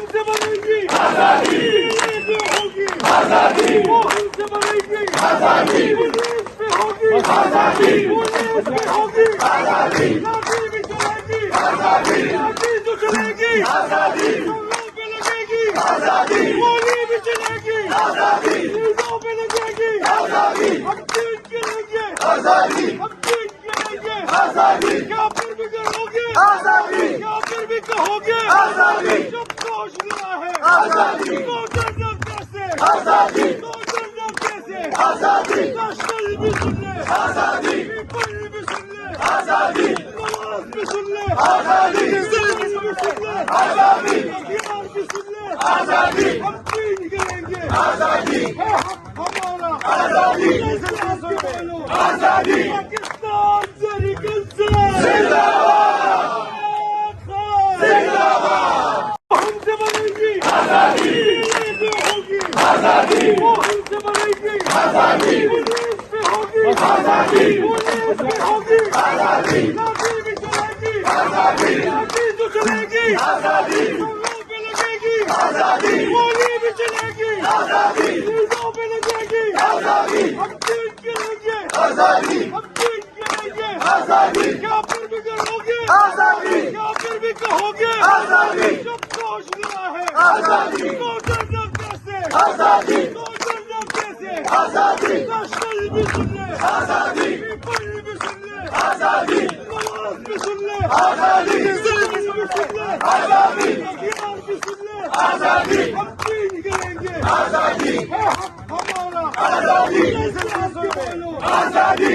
हमसे बनेगी आजादी, होगी आजादी, वो हमसे बनेगी आजादी, पुलिस पे होगी आजादी, पुलिस पे होगी आजादी, लाठी भी चलेगी आजादी, लाठी जो चलेगी आजादी, लोगों पे लगेगी आजादी, गोली भी चलेगी आजादी, ईदों पे लगेगी आजादी, हम जीत के लेंगे आजादी, हम जीत के लेंगे आजादी, क्या फिर भी करोगे आजादी, क्या फिर भी कहोगे आजादी, जब जोश मिला है आजादी, तो डरना कैसे आजादी, तो डरना कैसे आजादी, नेशनल भी सुन ले आजादी, पीपल भी सुन ले आजादी, नवाज भी सुन ले आजादी, सिंध भी सुन ले आजादी, बिहार भी सुन ले आजादी, हम जीत के लेंगे आजादी, है हक हमारा आजादी, आजादी, पाकिस्तान से निकल से हमसे बनेगी आजादी, होगी आजादी, वो हमसे बनेगी आजादी, पुलिस पे होगी आजादी, पुलिस पे होगी आजादी, लाठी भी चलेगी आजादी, लाठी जो चलेगी आजादी, लोगों पे लगेगी आजादी, गोली भी चलेगी आजादी, ईदों पे लगेगी आजादी, हम जीत के लेंगे आजादी, हम जीत के लेंगे आजादी, क्या फिर भी करोगे आजादी, क्या फिर भी कहोगे आजादी, जब जोश मिला है आजादी, तो डरना कैसे आजादी, तो डरना कैसे आजादी, नेशनल भी सुन ले आजादी, पीपल भी सुन ले आजादी, नवाज भी सुन ले आजादी, सिंध भी सुन ले आजादी, बिहार भी सुन ले आजादी, हम जीत के लेंगे आजादी, है हक हमारा आजादी, आजादी।